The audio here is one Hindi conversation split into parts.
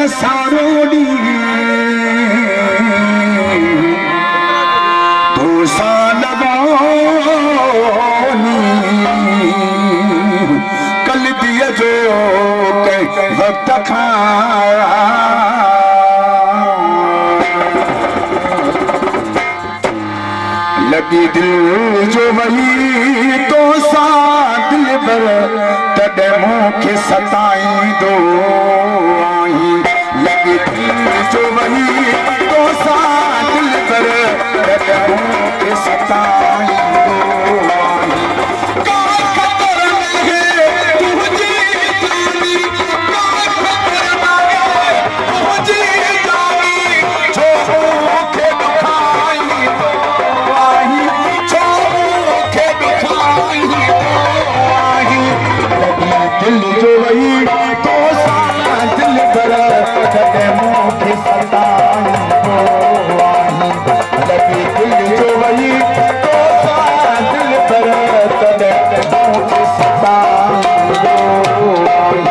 सारोड़ी तो सालवानी कल दिया जो वक्त खाया लगी दिल जो वही तो सा दिल बर तॾहिं मूंखे सताई दो आई लगी दिल जो वही तो सा दिल बर तॾहिं मूंखे सताई दो आई दिल जो वही तो सारा दिल पर तॾहिं मूंखे सताई दो आई लगी दिल जो वही तो सारा दिल पर तॾहिं मूंखे सताई दो आई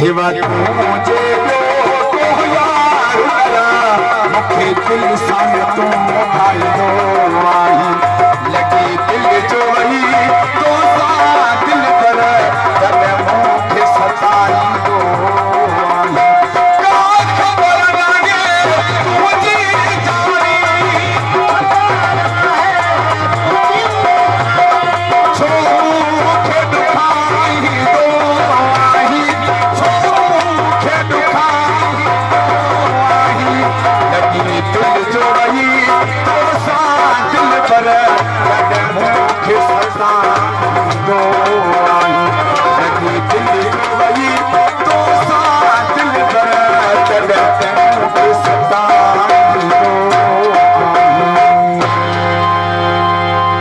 सिवा तुझे को यार मुखे दिल सा